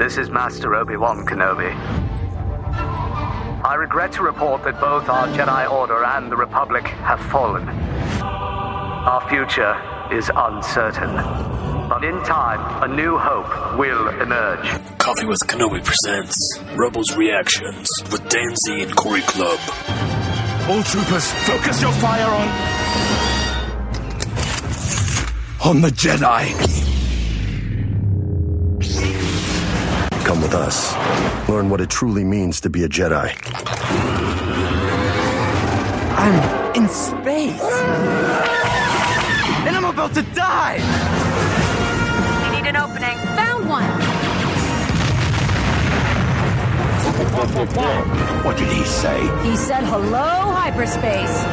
This is Master Obi-Wan Kenobi. I regret to report that both our Jedi Order and the Republic have fallen. Our future is uncertain. But in time, a new hope will emerge. Coffee with Kenobi presents Rebels Reactions with Day&Z and Corey Club. All troopers, focus your fire on the Jedi. Come with us. Learn what it truly means to be a Jedi. I'm in space. And I'm about to die. We need an opening. Found one. What did he say? He said hello, hyperspace.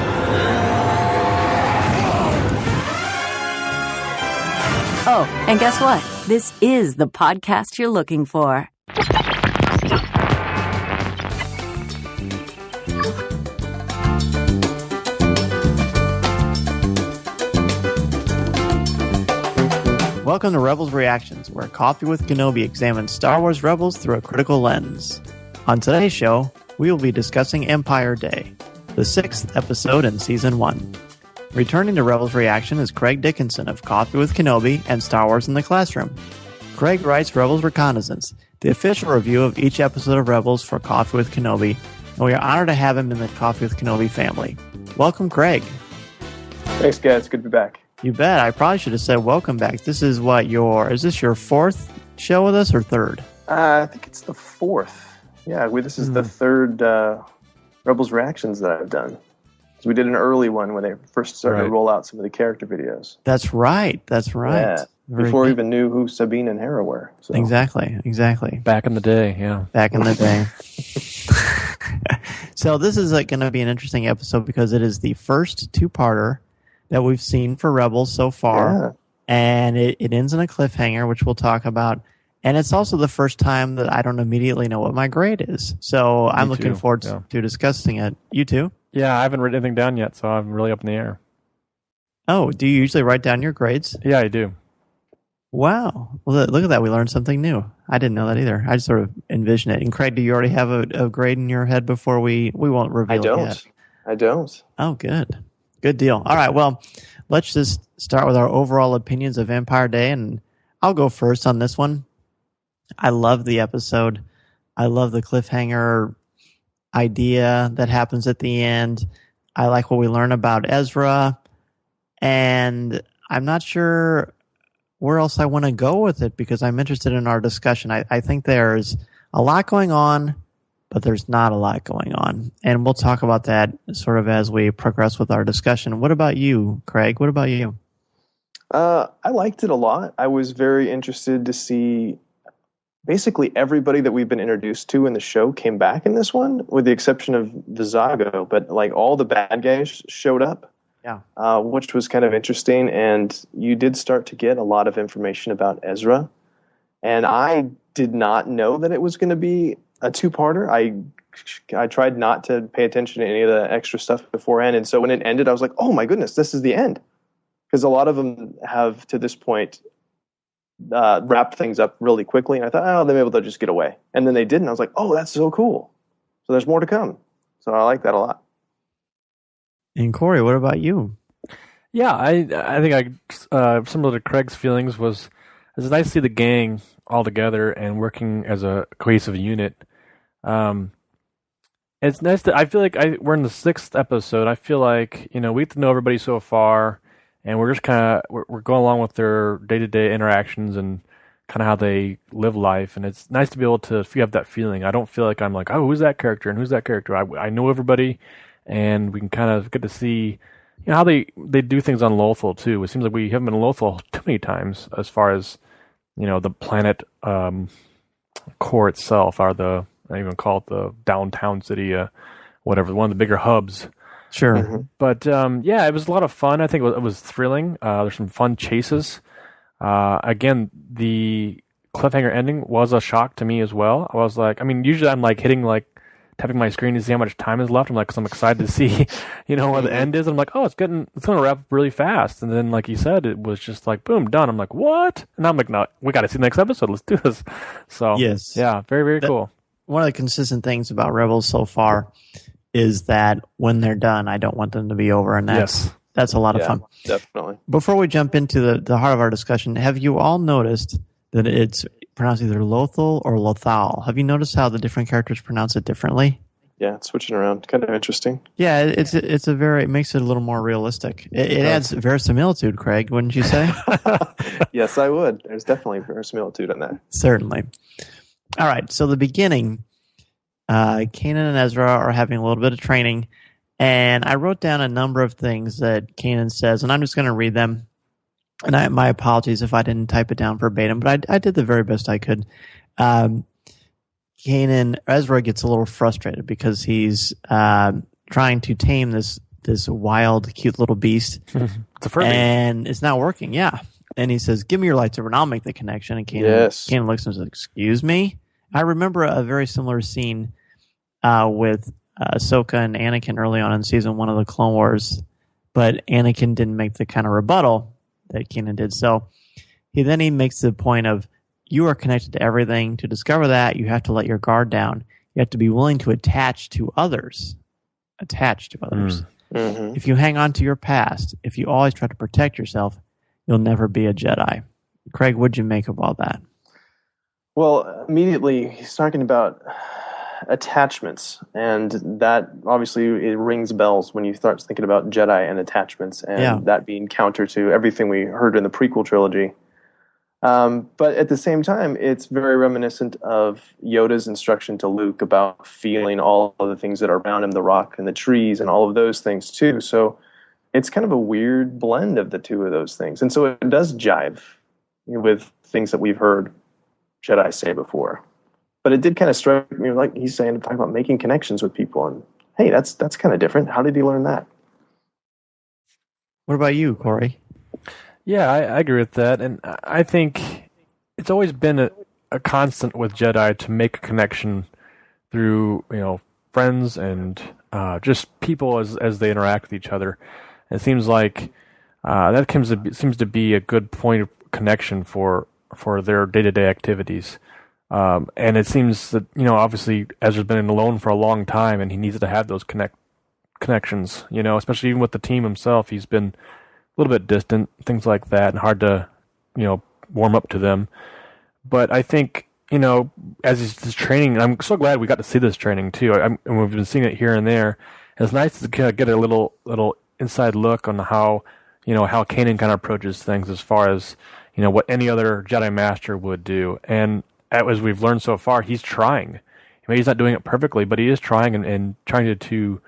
Oh, and guess what? This is the podcast you're looking for. Welcome to Rebels Reactions, where Coffee with Kenobi examines Star Wars Rebels through a critical lens. On today's show, we will be discussing Empire Day, the 6th episode in Season 1. Returning to Rebels Reaction is Craig Dickinson of Coffee with Kenobi and Star Wars in the Classroom. Craig writes Rebels Reconnaissance, the official review of each episode of Rebels for Coffee with Kenobi, and we are honored to have him in the Coffee with Kenobi family. Welcome, Craig. Thanks, guys. Good to be back. You bet. I probably should have said welcome back. This is is this your fourth show with us or third? I think it's the fourth. Yeah, this is the third Rebels Reactions that I've done. So we did an early one when they first started to roll out some of the character videos. That's right. Yeah. Before we even knew who Sabine and Hera were. So. Exactly. Back in the day, yeah. Back in the day. So this is going to be an interesting episode because it is the first two-parter that we've seen for Rebels so far. Yeah. And it ends in a cliffhanger, which we'll talk about. And it's also the first time that I don't immediately know what my grade is. So I'm looking forward to discussing it. You too? Yeah, I haven't written anything down yet, so I'm really up in the air. Oh, do you usually write down your grades? Yeah, I do. Wow. Well, look at that. We learned something new. I didn't know that either. I just sort of envision it. And Craig, do you already have a grade in your head before we won't reveal it yet? I don't. Oh, good. Good deal. All right. Well, let's just start with our overall opinions of Empire Day. And I'll go first on this one. I love the episode. I love the cliffhanger idea that happens at the end. I like what we learn about Ezra. And I'm not sure where else I want to go with it because I'm interested in our discussion. I think there's a lot going on, but there's not a lot going on. And we'll talk about that sort of as we progress with our discussion. What about you, Craig? What about you? I liked it a lot. I was very interested to see basically everybody that we've been introduced to in the show came back in this one, with the exception of Vizago. But like all the bad guys showed up. Yeah, which was kind of interesting, and you did start to get a lot of information about Ezra, and I did not know that it was going to be a two-parter. I tried not to pay attention to any of the extra stuff beforehand, and so when it ended, I was like, oh my goodness, this is the end, because a lot of them have, to this point, wrapped things up really quickly, and I thought, oh, maybe they'll just get away, and then they didn't. I was like, oh, that's so cool, so there's more to come, so I like that a lot. And Corey, what about you? Yeah, I think similar to Craig's feelings it's nice to see the gang all together and working as a cohesive unit. It's nice I feel like we're in the 6th episode. I feel like, we get to know everybody so far, and we're just we're going along with their day-to-day interactions and kind of how they live life. And it's nice to be able to have that feeling. I don't feel like I'm like, oh, who's that character and who's that character? I know everybody. And we can kind of get to see how they do things on Lothal, too. It seems like we haven't been in Lothal too many times as far as, the planet core itself, or I even call it the downtown city, whatever, one of the bigger hubs. Sure. Mm-hmm. But, it was a lot of fun. I think it was thrilling. There's some fun chases. Again, the cliffhanger ending was a shock to me as well. I was like, usually I'm like hitting like tapping my screen to see how much time is left. I'm like, because I'm excited to see, where the end is. I'm like, oh, it's going to wrap up really fast. And then, like you said, it was just like, boom, done. I'm like, what? And I'm like, no, we got to see the next episode. Let's do this. So, yes. Yeah, very, very cool. One of the consistent things about Rebels so far is that when they're done, I don't want them to be over. And that's a lot of fun. Definitely. Before we jump into the heart of our discussion, have you all noticed that it's pronounced either Lothal or Lothal? Have you noticed how the different characters pronounce it differently? Yeah, it's switching around. Kind of interesting. Yeah, it makes it a little more realistic. It adds verisimilitude, Craig, wouldn't you say? Yes, I would. There's definitely verisimilitude in that. Certainly. All right, so the beginning, Kanan and Ezra are having a little bit of training, and I wrote down a number of things that Kanan says, and I'm just going to read them. And my apologies if I didn't type it down verbatim, but I did the very best I could. Ezra gets a little frustrated because he's trying to tame this wild, cute little beast. It's a Furby. And it's not working, yeah. And he says, give me your lightsaber and I'll make the connection. And Kanan looks and says, excuse me? I remember a very similar scene with Ahsoka and Anakin early on in season 1 of the Clone Wars, but Anakin didn't make the kind of rebuttal that Kanan did. So he makes the point of, you are connected to everything. To discover that, you have to let your guard down. You have to be willing to attach to others. Mm-hmm. If you hang on to your past, if you always try to protect yourself, you'll never be a Jedi. Craig, what'd you make of all that? Well, immediately he's talking about attachments, and that obviously it rings bells when you start thinking about Jedi and attachments, and that being counter to everything we heard in the prequel trilogy. But at the same time, it's very reminiscent of Yoda's instruction to Luke about feeling all of the things that are around him, the rock and the trees and all of those things too. So it's kind of a weird blend of the two of those things. And so it does jive with things that we've heard Jedi say before. But it did kind of strike me, like he's saying, talking about making connections with people. And hey, that's kind of different. How did he learn that? What about you, Corey? Yeah, I agree with that. And I think it's always been a constant with Jedi to make a connection through, friends and just people as they interact with each other. And it seems like that seems to be a good point of connection for their day-to-day activities. And it seems that, obviously Ezra's been alone for a long time and he needs to have those connections, especially even with the team himself. He's been a little bit distant, things like that, and hard to, warm up to them. But I think, as he's training, I'm so glad we got to see this training too. And we've been seeing it here and there. It's nice to get a little inside look on how Kanan kind of approaches things as far as, what any other Jedi Master would do. And as we've learned so far, he's trying. He's not doing it perfectly, but he is trying and trying to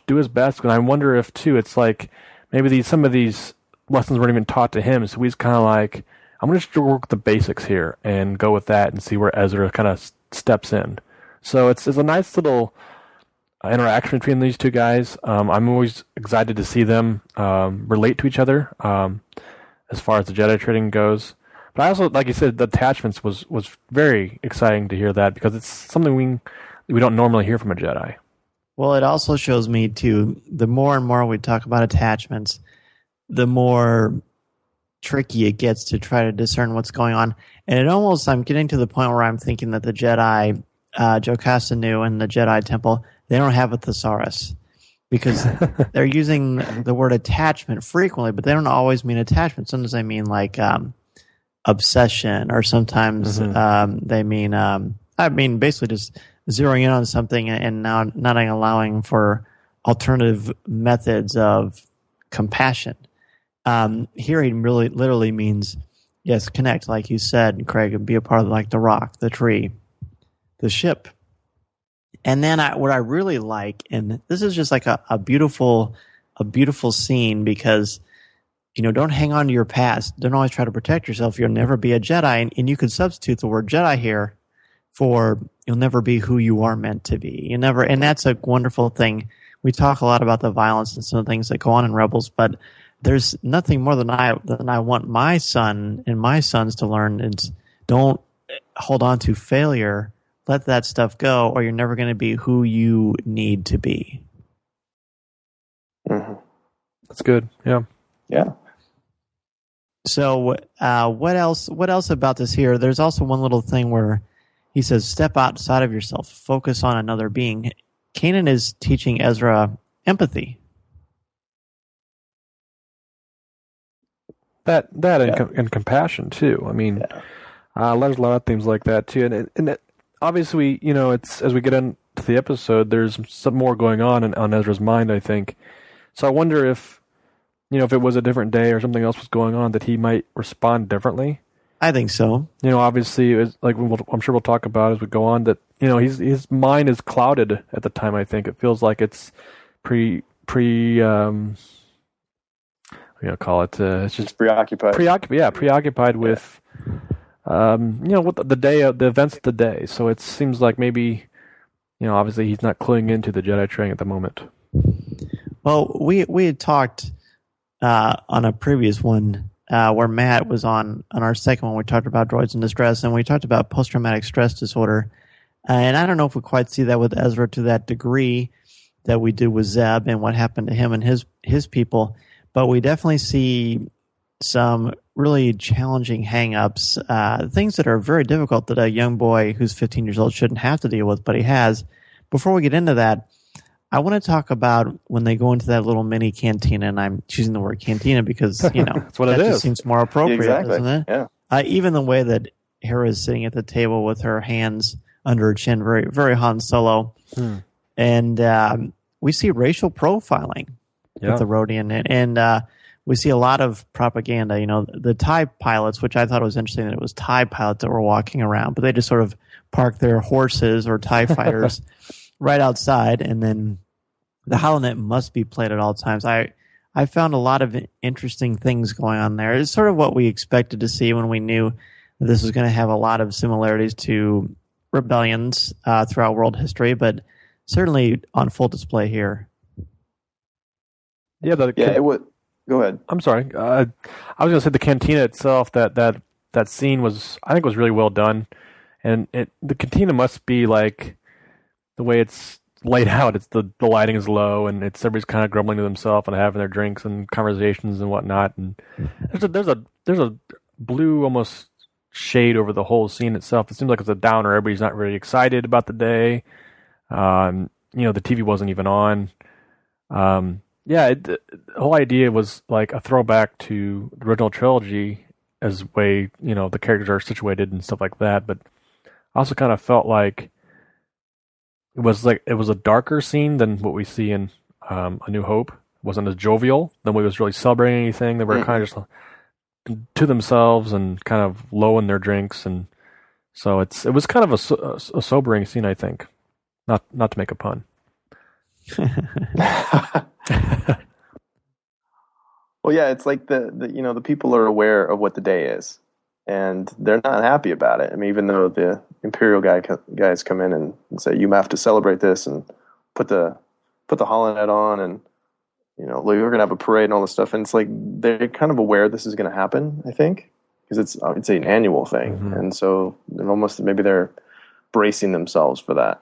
do his best. And I wonder if, too, it's like maybe some of these lessons weren't even taught to him. So he's kind of like, I'm going to just work with the basics here and go with that and see where Ezra kind of steps in. So it's a nice little interaction between these two guys. I'm always excited to see them relate to each other as far as the Jedi training goes. But I also, like you said, the attachments was very exciting to hear that because it's something we don't normally hear from a Jedi. Well, it also shows me, too, the more and more we talk about attachments, the more tricky it gets to try to discern what's going on. And I'm getting to the point where I'm thinking that the Jedi, Jocasta Nu and the Jedi Temple, they don't have a thesaurus because they're using the word attachment frequently, but they don't always mean attachment. Sometimes they mean like obsession, or sometimes they mean basically just zeroing in on something and now not allowing for alternative methods of compassion. Here he really literally means, yes, connect, like you said, Craig, and be a part of like the rock, the tree, the ship. And then what I really like, and this is just like a beautiful scene because, don't hang on to your past. Don't always try to protect yourself. You'll never be a Jedi. And you could substitute the word Jedi here for you'll never be who you are meant to be. And that's a wonderful thing. We talk a lot about the violence and some of the things that go on in Rebels, but there's nothing more than I want my son and my sons to learn is don't hold on to failure. let that stuff go, or you're never going to be who you need to be. Mm-hmm. That's good. Yeah. Yeah. So what else about this here? There's also one little thing where he says, step outside of yourself, focus on another being. Kanan is teaching Ezra empathy. That and compassion too. I mean, there's a lot of things like that too. And obviously, it's as we get into the episode, there's some more going on Ezra's mind, I think. So I wonder if, if it was a different day or something else was going on, that he might respond differently. I think so. Obviously, it's like I'm sure we'll talk about as we go on, that his mind is clouded at the time. I think it feels like it's call it. It's just preoccupied. Preoccupied with, with the events of the day. So it seems like maybe, obviously he's not cluing into the Jedi training at the moment. Well, we had talked on a previous one where Matt was on our second one. We talked about droids in distress, and we talked about post-traumatic stress disorder. And I don't know if we quite see that with Ezra to that degree that we do with Zeb and what happened to him and his people. But we definitely see some really challenging hang-ups, things that are very difficult that a young boy who's 15 years old shouldn't have to deal with, but he has. Before we get into that, I want to talk about when they go into that little mini cantina, and I'm choosing the word cantina because, that's what that it just is. Seems more appropriate, exactly. doesn't it? Yeah. Even the way that Hera is sitting at the table with her hands under her chin, very, very Han Solo. And we see racial profiling with the Rodian, and we see a lot of propaganda. The TIE pilots, which I thought was interesting that it was TIE pilots that were walking around, but they just sort of parked their horses or TIE fighters right outside, and then the holonet must be played at all times. I found a lot of interesting things going on there. It's sort of what we expected to see when we knew that this was going to have a lot of similarities to rebellions throughout world history, but certainly on full display here. Yeah, it would. Go ahead. I'm sorry. I was going to say the cantina itself. That scene was really well done, and the cantina must be like the way it's laid out. It's the lighting is low, and it's everybody's kind of grumbling to themselves and having their drinks and conversations and whatnot. And there's a blue almost shade over the whole scene itself. It seems like it's a downer. Everybody's not really excited about the day. The TV wasn't even on. The whole idea was like a throwback to the original trilogy as way, the characters are situated and stuff like that. But I also kind of felt like it was a darker scene than what we see in A New Hope. It wasn't as jovial. Nobody was really celebrating anything. They were kind of just to themselves and kind of low in their drinks. And so it was kind of a sobering scene, I think. Not to make a pun. Well, yeah, it's like the people are aware of what the day is, and they're not happy about it. I mean, even though the Imperial guys come in and say you have to celebrate this and put the holonet on, and we're gonna have a parade and all this stuff, and it's like they're kind of aware this is gonna happen. I think because it's an annual thing, and so almost maybe they're bracing themselves for that.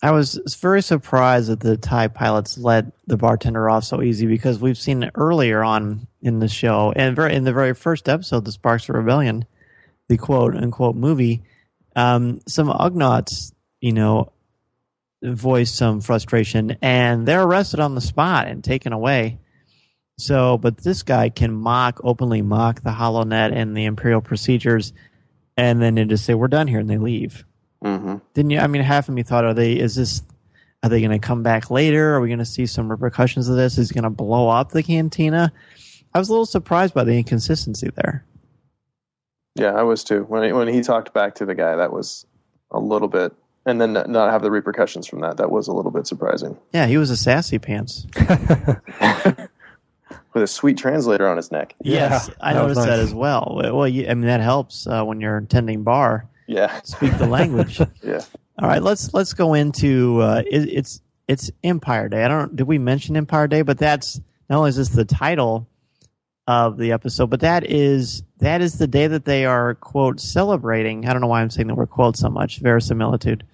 I was very surprised that the TIE pilots let the bartender off so easy because we've seen it earlier on in the show, and in the very first episode, The Sparks of Rebellion, the quote-unquote movie, some Ugnaughts, voiced some frustration, and they're arrested on the spot and taken away. So, but this guy can openly mock the holonet and the Imperial procedures, and then they just say, we're done here, and they leave. Mm-hmm. Didn't you? I mean, half of me thought, are they going to come back later? Are we going to see some repercussions of this? Is he going to blow up the cantina? I was a little surprised by the inconsistency there. Yeah, I was too. When he talked back to the guy, that was a little bit, and then not have the repercussions from that. That was a little bit surprising. Yeah, he was a sassy pants. With a sweet translator on his neck. Yes, yeah, I noticed that as well. Well, that helps when you're attending bar. Yeah, speak the language. Yeah. All right, let's go into it's Empire Day. Did we mention Empire Day? But that's not only is this the title of the episode, but that is the day that they are, quote, celebrating. I don't know why I'm saying the word quote so much. Verisimilitude.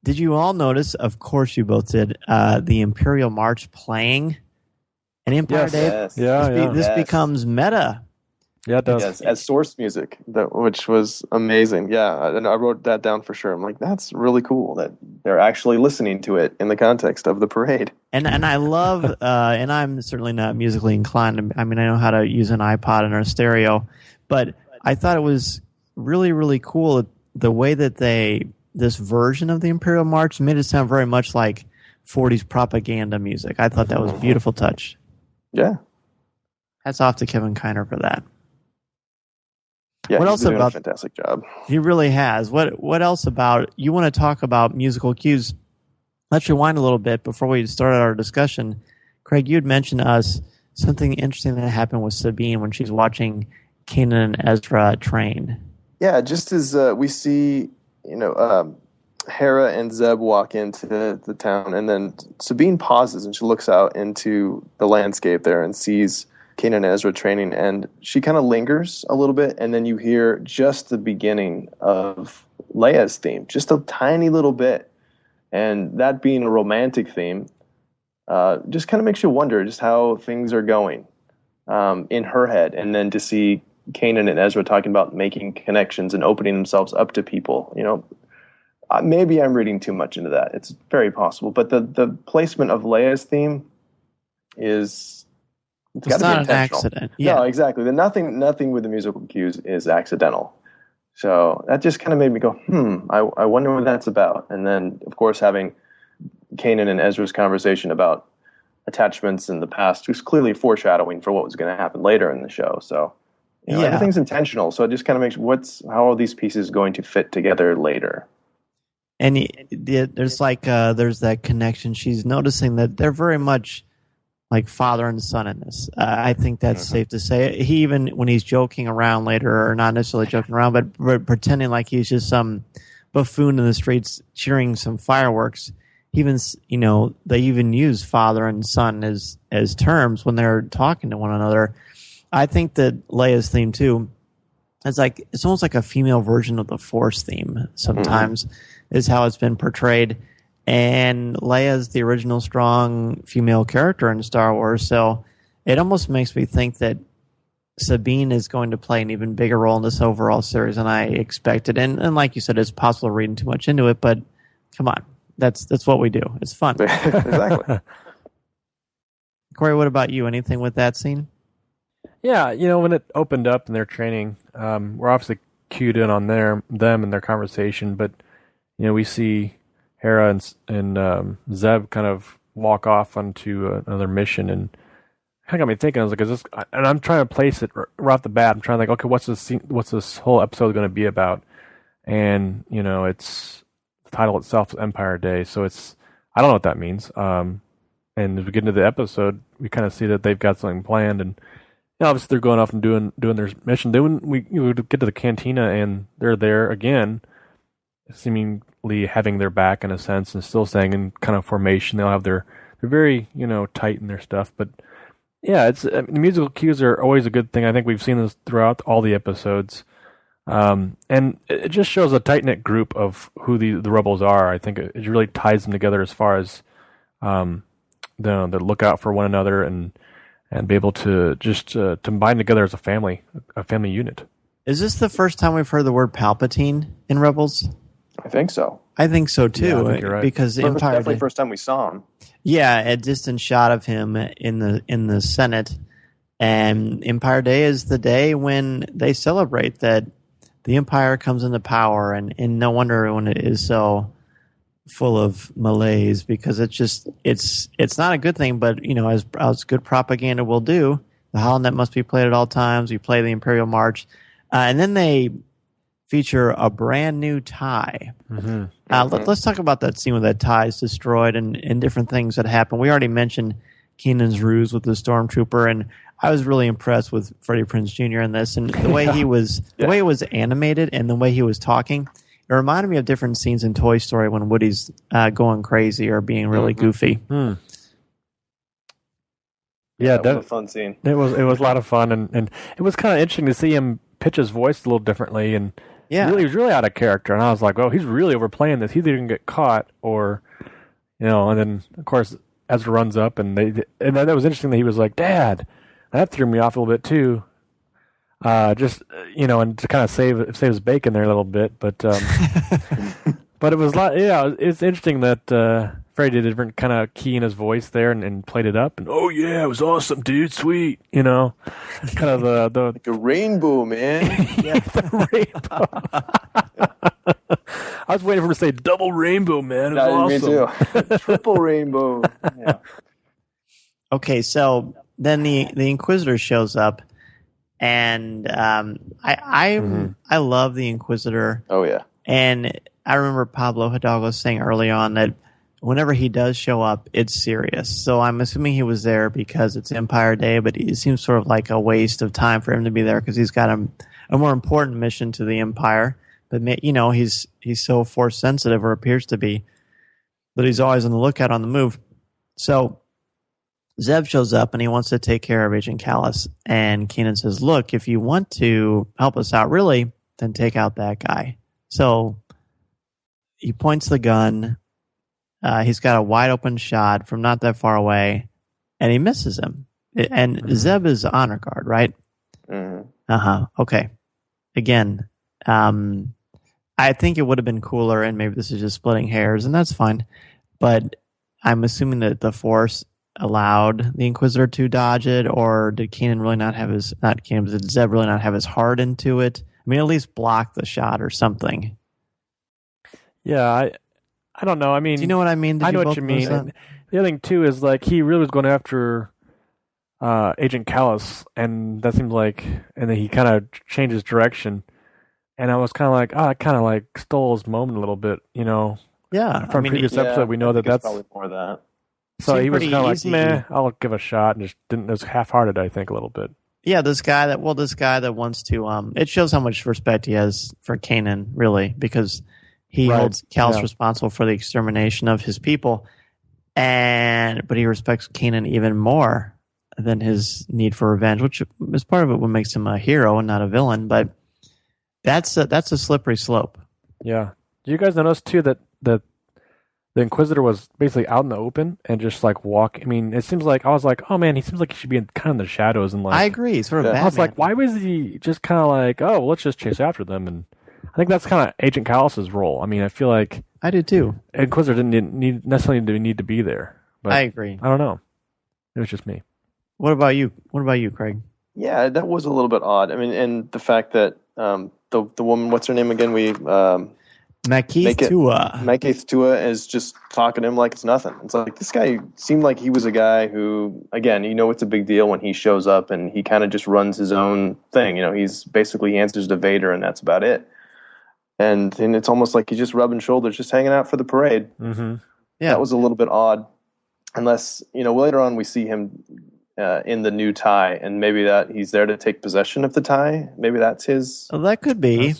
Did you all notice, of course you both did, the Imperial March playing in Empire Day? Yes. This becomes meta. Yeah, it does. Yes, as source music, which was amazing. Yeah, and I wrote that down for sure. I'm like, that's really cool that they're actually listening to it in the context of the parade. And I love, and I'm certainly not musically inclined. I mean, I know how to use an iPod and a stereo, but I thought it was really, really cool the way that this version of the Imperial March made it sound very much like 40s propaganda music. I thought that was a beautiful touch. Yeah. Hats off to Kevin Kiner for that. Yeah, what he's else doing about a fantastic job. He really has. What else about you want to talk about musical cues? Let's rewind a little bit before we started our discussion. Craig, you had mentioned to us something interesting that happened with Sabine when she's watching Kanan and Ezra train. Yeah, just as we see, Hera and Zeb walk into the town, and then Sabine pauses and she looks out into the landscape there and sees Kanan and Ezra training, and she kind of lingers a little bit, and then you hear just the beginning of Leia's theme, just a tiny little bit, and that being a romantic theme, just kind of makes you wonder just how things are going in her head, and then to see Kanan and Ezra talking about making connections and opening themselves up to people, maybe I'm reading too much into that. It's very possible, but the placement of Leia's theme is. It's not an accident. Yeah. No, exactly. Nothing with the musical cues is accidental. So that just kind of made me go, I wonder what that's about. And then, of course, having Kanan and Ezra's conversation about attachments in the past was clearly foreshadowing for what was going to happen later in the show. So everything's intentional. So it just kind of makes how are these pieces going to fit together later? And there's there's that connection. She's noticing that they're very much like father and son in this. I think that's safe to say. He even, when he's joking around later, or not necessarily joking around, but pretending like he's just some buffoon in the streets cheering some fireworks, even, they even use father and son as terms when they're talking to one another. I think that Leia's theme too, it's almost like a female version of the Force theme sometimes, is how it's been portrayed. And Leia's the original strong female character in Star Wars, so it almost makes me think that Sabine is going to play an even bigger role in this overall series than I expected. And like you said, it's possible reading too much into it, but come on, that's what we do. It's fun. Exactly. Corey, what about you? Anything with that scene? Yeah, when it opened up and they're training, we're obviously cued in on them and their conversation, but we see Hera and Zeb kind of walk off onto another mission, and kind of got me thinking. I was like, "Is this?" And I'm trying to place it right off the bat. I'm trying to think, okay, what's this whole episode going to be about? And it's the title itself is Empire Day, so I don't know what that means. And as we get into the episode, we kind of see that they've got something planned, and obviously they're going off and doing their mission. Then we get to the cantina, and they're there again, seemingly having their back in a sense, and still staying in kind of formation. They'll have they're very tight in their stuff, but yeah, the musical cues are always a good thing. I think we've seen this throughout all the episodes, and it just shows a tight knit group of who the rebels are. I think it really ties them together as far as the look out for one another and be able to just to combine together as a family unit. Is this the first time we've heard the word Palpatine in Rebels? I think so. I think so too. Yeah, I think you're right. Because Empire definitely first time we saw him. Yeah, a distant shot of him in the Senate, and Empire Day is the day when they celebrate that the Empire comes into power, and no wonder when it is so full of malaise, because it's not a good thing. But as good propaganda will do, the holonet must be played at all times. We play the Imperial March, and then they feature a brand new tie. Mm-hmm. Let's talk about that scene where that tie is destroyed and different things that happen. We already mentioned Keenan's ruse with the stormtrooper, and I was really impressed with Freddie Prinze Jr. in this, and the way he was, the way it was animated, and the way he was talking. It reminded me of different scenes in Toy Story when Woody's going crazy or being really goofy. Yeah, that was a fun scene. It was a lot of fun, and it was kind of interesting to see him pitch his voice a little differently, and he was really out of character. And I was like, oh, he's really overplaying this. He's either going to get caught or, and then of course Ezra runs up, and that was interesting that he was like, Dad. That threw me off a little bit too. And to kind of save his bacon there a little bit, but but it was a lot. Yeah, it's interesting that Freddie did a different kind of key in his voice there and played it up. And oh yeah, it was awesome, dude, sweet. Kind of the like a rainbow, man. Yeah, the rainbow. I was waiting for him to say double rainbow, man. It was awesome. Me too. Triple rainbow. Yeah. Okay, so then the Inquisitor shows up, and I love the Inquisitor. Oh yeah. And I remember Pablo Hidalgo saying early on that whenever he does show up, it's serious. So I'm assuming he was there because it's Empire Day, but it seems sort of like a waste of time for him to be there because he's got a more important mission to the Empire. But he's so force sensitive, or appears to be, that he's always on the lookout, on the move. So Zeb shows up and he wants to take care of Agent Callus, and Kanan says, look, if you want to help us out really, then take out that guy. So he points the gun. He's got a wide open shot from not that far away, and he misses him. And Zeb is honor guard, right? Okay. Again, I think it would have been cooler, and maybe this is just splitting hairs, and that's fine. But I'm assuming that the Force allowed the Inquisitor to dodge it, or did Kanan really not have did Zeb really not have his heart into it? I mean, at least block the shot or something. Yeah, I don't know. I mean, do you know what I mean? I know what you mean. And the other thing too is like he really was going after Agent Callus, and that seemed like, and then he kind of changed his direction, and I was kind of like, I kind of like stole his moment a little bit, Yeah, from previous episode, we know that's probably more of that. So he was kind of like, meh, I'll give a shot, and just didn't. It was half-hearted, I think, a little bit. Yeah, this guy that wants to, it shows how much respect he has for Kanan, really, because he holds Callus responsible for the extermination of his people, but he respects Kanan even more than his need for revenge, which is part of it what makes him a hero and not a villain. But that's a slippery slope. Yeah. Do you guys notice too that the Inquisitor was basically out in the open and just like walk? I mean, it seems like I was like, oh man, he seems like he should be in kind of the shadows and like. I agree, sort of. Batman. I was like, why was he just kind of like, oh, well, let's just chase after them? And I think that's kind of Agent Callus's role. I mean, I feel like I do too. Inquisitor didn't necessarily need to be there. But I agree. I don't know. It was just me. What about you? What about you, Craig? Yeah, that was a little bit odd. I mean, and the fact that the woman, what's her name again? Makeith Tua. Makeith Tua is just talking to him like it's nothing. It's like this guy seemed like he was a guy who, again, it's a big deal when he shows up and he kind of just runs his own thing. He's basically he answers to Vader and that's about it. And it's almost like he's just rubbing shoulders, just hanging out for the parade. Mm-hmm. Yeah, that was a little bit odd. Unless later on we see him in the new tie, and maybe that he's there to take possession of the tie. Maybe that's his. Oh, that could be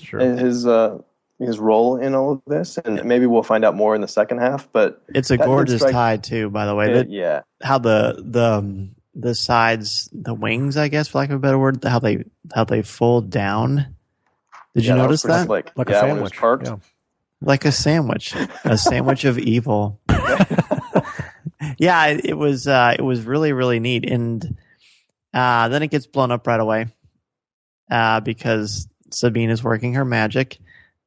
his role in all of this, and maybe we'll find out more in the second half. But it's a gorgeous tie too, by the way. Yeah, how the sides, the wings, I guess, for lack of a better word, how they fold down. Did you notice that? Like a sandwich. Yeah. Like a sandwich of evil. Yeah, it was really, really neat, and then it gets blown up right away because Sabine is working her magic,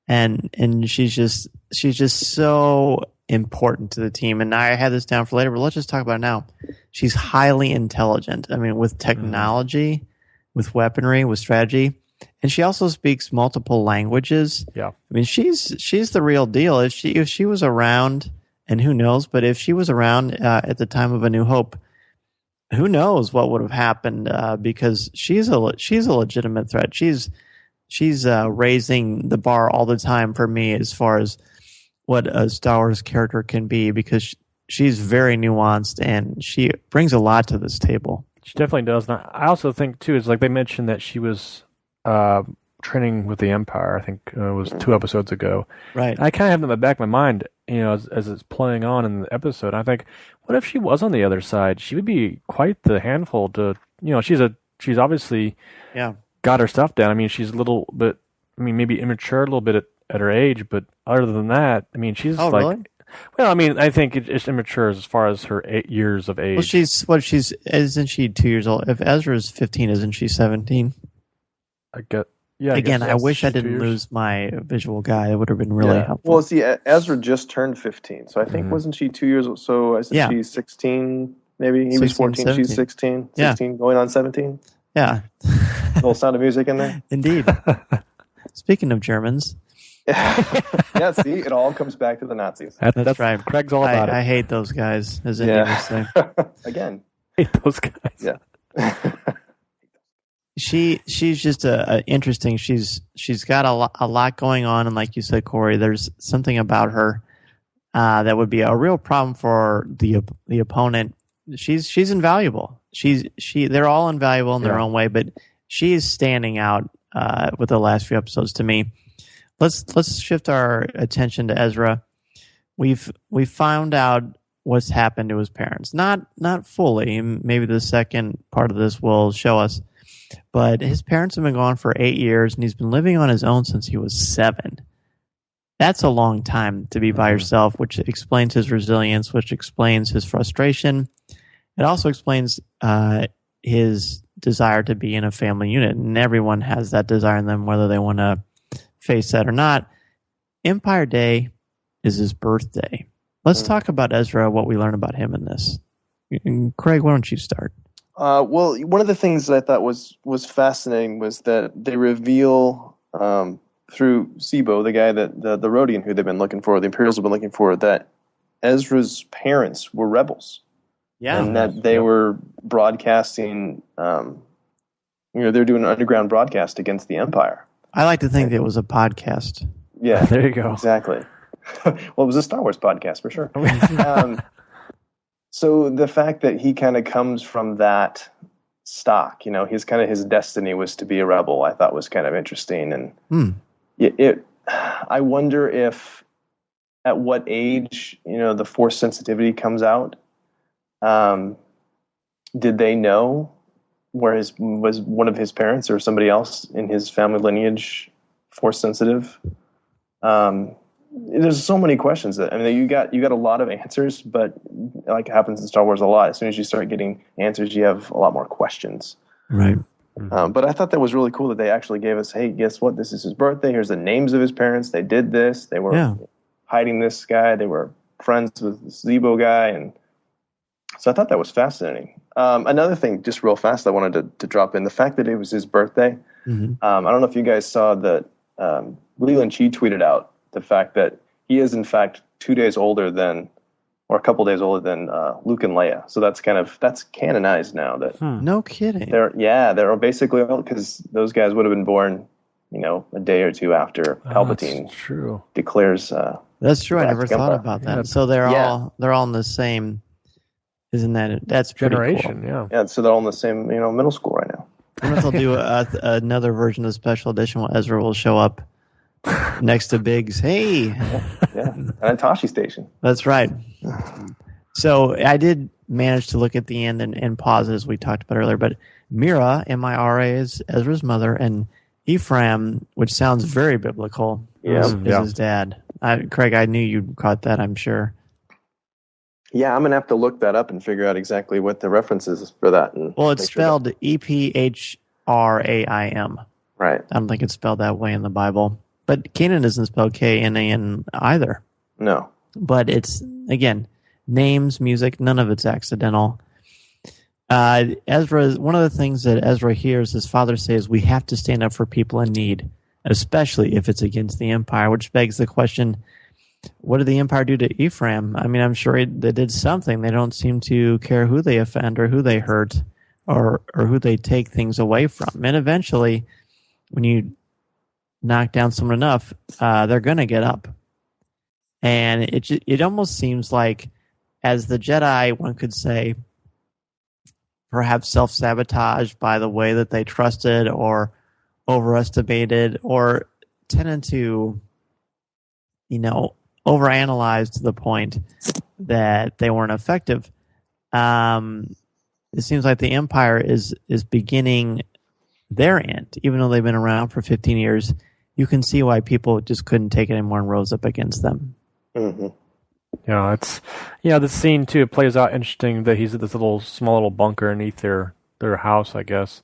and she's just so important to the team. And I had this down for later, but let's just talk about it now. She's highly intelligent. I mean, with technology, with weaponry, with strategy, and she also speaks multiple languages. Yeah, I mean, she's the real deal. If she was around. And who knows? But if she was around at the time of A New Hope, who knows what would have happened? Because she's a legitimate threat. She's raising the bar all the time for me as far as what a Star Wars character can be. Because she's very nuanced and she brings a lot to this table. She definitely does. And I also think too is like they mentioned that she was training with the Empire. I think it was 2 episodes ago. Right. I kind of have that in the back of my mind. As it's playing on in the episode, I think, What if she was on the other side? She would be quite the handful to, she's obviously got her stuff down. I mean, she's a little bit, maybe immature a little bit at her age, but other than that, I mean, she's really? Well, I mean, I think it's immature as far as her 8 years of age. Well, isn't she 2 years old? If Ezra's 15, isn't she 17? Again, I wish I didn't lose my visual guy. It would have been really helpful. Well, see, Ezra just turned 15, so I think wasn't she 2 years old? So I said she's 16, maybe. He was 14, 17. She's 16, going on 17. Yeah. A little Sound of Music in there. Indeed. Speaking of Germans. Yeah, see, it all comes back to the Nazis. That's right. Craig's all about it. I hate those guys, as Indians say. Again. Hate those guys. Yeah. She's just interesting. She's got a lot going on, and like you said, Corey, there's something about her that would be a real problem for the opponent. She's invaluable. They're all invaluable in their own way, but she is standing out with the last few episodes to me. Let's shift our attention to Ezra. We've found out what's happened to his parents. Not fully. Maybe the second part of this will show us. But his parents have been gone for 8 years, and he's been living on his own since he was 7. That's a long time to be by yourself, which explains his resilience, which explains his frustration. It also explains his desire to be in a family unit, and everyone has that desire in them, whether they want to face that or not. Empire Day is his birthday. Let's talk about Ezra, what we learn about him in this. Craig, why don't you start? Well, one of the things that I thought was fascinating was that they reveal through Sibo, the guy that the Rhodian who they've been looking for, the Imperials have been looking for, that Ezra's parents were rebels. Yeah, and that they were broadcasting. They're doing an underground broadcast against the Empire. I like to think it was a podcast. Yeah, there you go. Exactly. Well, it was a Star Wars podcast for sure. So the fact that he kind of comes from that stock, his destiny was to be a rebel, I thought was kind of interesting. And I wonder if at what age, the Force sensitivity comes out. Did they know where was one of his parents or somebody else in his family lineage Force sensitive? There's so many questions that you got a lot of answers, but like it happens in Star Wars a lot, as soon as you start getting answers, you have a lot more questions. Right. But I thought that was really cool that they actually gave us, hey, guess what? This is his birthday. Here's the names of his parents. They did this. They were hiding this guy. They were friends with this Zebo guy, and so I thought that was fascinating. Another thing, just real fast, I wanted to drop in the fact that it was his birthday. Mm-hmm. I don't know if you guys saw that. Leland Chi tweeted out the fact that he is in fact 2 days older than, or a couple days older than Luke and Leia. So that's canonized now. That no kidding. They're basically, because those guys would have been born, a day or two after Palpatine declares. That's true. I never thought about that. So they're all in the same. Isn't that's generation? Cool. Yeah. So they're all in the same middle school right now. I wonder if they'll do another version of the special edition where Ezra will show up next to Biggs. Hey. Yeah. At Tashi Station. That's right. So I did manage to look at the end and pause it as we talked about earlier. But Mira, M-I-R-A, is Ezra's mother, and Ephraim, which sounds very biblical, is his dad. Craig, I knew you caught that, I'm sure. Yeah, I'm going to have to look that up and figure out exactly what the reference is for that. Well, it's spelled Ephraim. Right. I don't think it's spelled that way in the Bible. But Canaan isn't spelled K-N-A-N either. No. But it's, again, names, music, none of it's accidental. Ezra, one of the things that Ezra hears his father say is, we have to stand up for people in need, especially if it's against the Empire, which begs the question, what did the Empire do to Ephraim? I mean, I'm sure they did something. They don't seem to care who they offend or who they hurt or who they take things away from. And eventually, when you knock down someone enough, they're going to get up. And it almost seems like, as the Jedi, one could say, perhaps self-sabotaged by the way that they trusted or overestimated or tended to, overanalyze to the point that they weren't effective. it seems like the Empire is beginning their end, even though they've been around for 15 years. You can see why people just couldn't take it anymore and rose up against them. Mm-hmm. Yeah, the scene too. It plays out interesting that he's at this small little bunker underneath their house, I guess.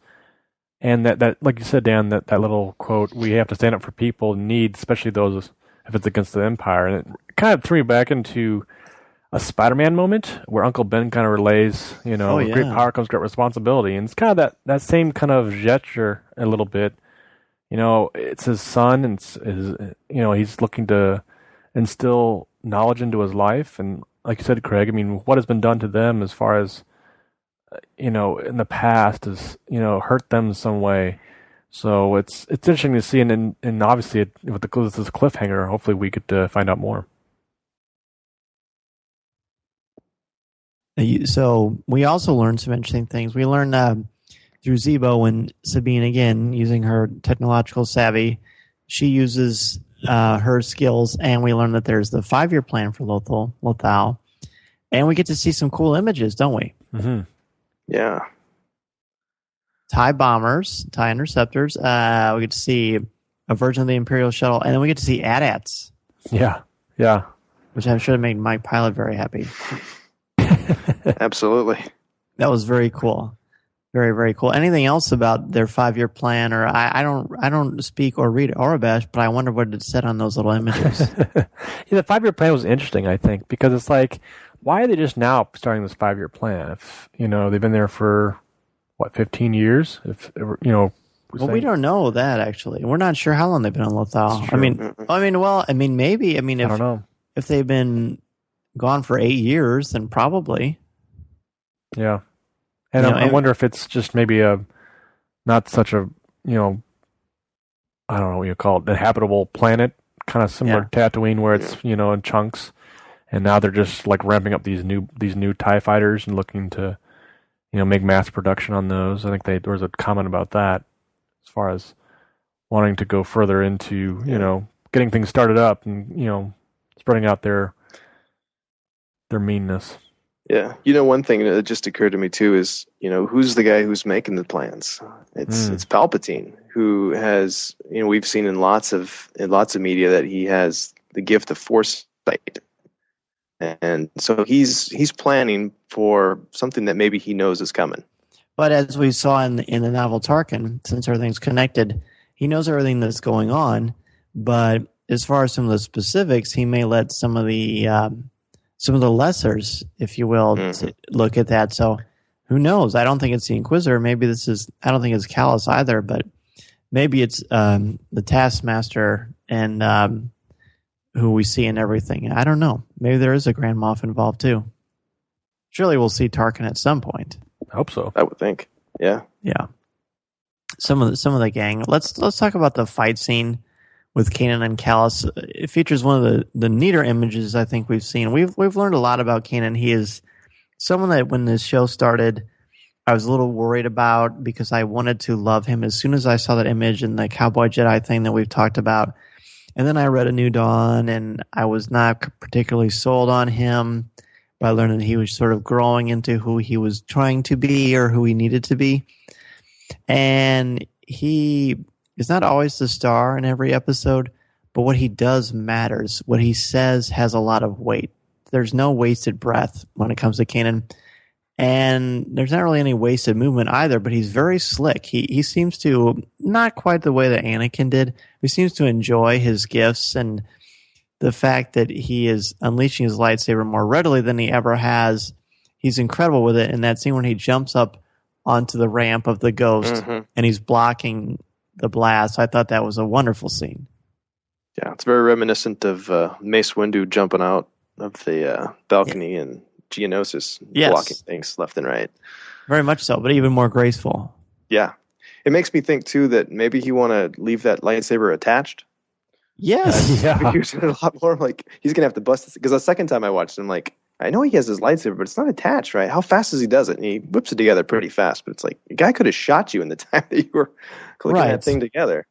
And that like you said, Dan, that little quote, "We have to stand up for people in need, especially those if it's against the Empire." And it kind of threw me back into a Spider-Man moment where Uncle Ben kind of relays, with great power comes great responsibility, and it's kind of that same kind of gesture a little bit. It's his son, and he's looking to instill knowledge into his life, and like you said, Craig, I mean, what has been done to them as far as in the past has hurt them in some way. So it's interesting to see, and obviously with this cliffhanger, hopefully we get to find out more. So we also learned some interesting things. We learned through Zebo and Sabine, again, using her technological savvy, she uses her skills, and we learn that there's the 5-year plan for Lothal, and we get to see some cool images, don't we? Mm-hmm. Yeah. TIE bombers, TIE interceptors. We get to see a version of the Imperial shuttle, and then we get to see AT-ATs. Yeah. Which I'm sure have made Mike Pilot very happy. Absolutely. That was very cool. Very, very cool. Anything else about their 5-year plan? Or I don't speak or read Aurebesh, but I wonder what it said on those little images. The 5-year plan was interesting, I think, because it's like, why are they just now starting this 5-year plan? If they've been there for 15 years? Well, we don't know that actually. We're not sure how long they've been on Lothal. Maybe. I don't know. If they've been gone for 8 years, then probably. Yeah. And I wonder if it's just maybe not such a, I don't know what you call it, a habitable planet, kind of similar to Tatooine where it's, in chunks. And now they're just like ramping up these new TIE fighters and looking to, make mass production on those. I think there was a comment about that as far as wanting to go further into, getting things started up and, spreading out their meanness. Yeah. One thing that just occurred to me too is, who's the guy who's making the plans? It's Palpatine, who has, we've seen in lots of media that he has the gift of foresight. And so he's planning for something that maybe he knows is coming. But as we saw in the novel Tarkin, since everything's connected, he knows everything that's going on. But as far as some of the specifics, he may let some of the lessers, if you will, to look at that. So who knows? I don't think it's the Inquisitor. Maybe I don't think it's Callus either, but maybe it's the Taskmaster and who we see in everything. I don't know. Maybe there is a Grand Moff involved too. Surely we'll see Tarkin at some point. I hope so. I would think. Yeah. Yeah. Some of the gang. Let's talk about the fight scene with Kanan and Callus. It features one of the neater images I think we've seen. We've learned a lot about Kanan. He is someone that when this show started, I was a little worried about because I wanted to love him as soon as I saw that image and the Cowboy Jedi thing that we've talked about. And then I read A New Dawn, and I was not particularly sold on him, but I learned that he was sort of growing into who he was trying to be or who he needed to be. And he is not always the star in every episode, but what he does matters. What he says has a lot of weight. There's no wasted breath when it comes to Kanan. And there's not really any wasted movement either, but he's very slick. He seems to, not quite the way that Anakin did, he seems to enjoy his gifts and the fact that he is unleashing his lightsaber more readily than he ever has. He's incredible with it. In that scene when he jumps up onto the ramp of the Ghost and he's blocking the blast, I thought that was a wonderful scene. Yeah, it's very reminiscent of Mace Windu jumping out of the balcony and Geonosis blocking things left and right. Very much so, but even more graceful. Yeah. It makes me think, too, that maybe he want to leave that lightsaber attached. Yes. Using it a lot more. Like, he's going to have to bust this. Because the second time I watched him, like, I know he has his lightsaber, but it's not attached, right? How fast does he does it? And he whips it together pretty fast. But it's like, the guy could have shot you in the time that you were clicking that thing together.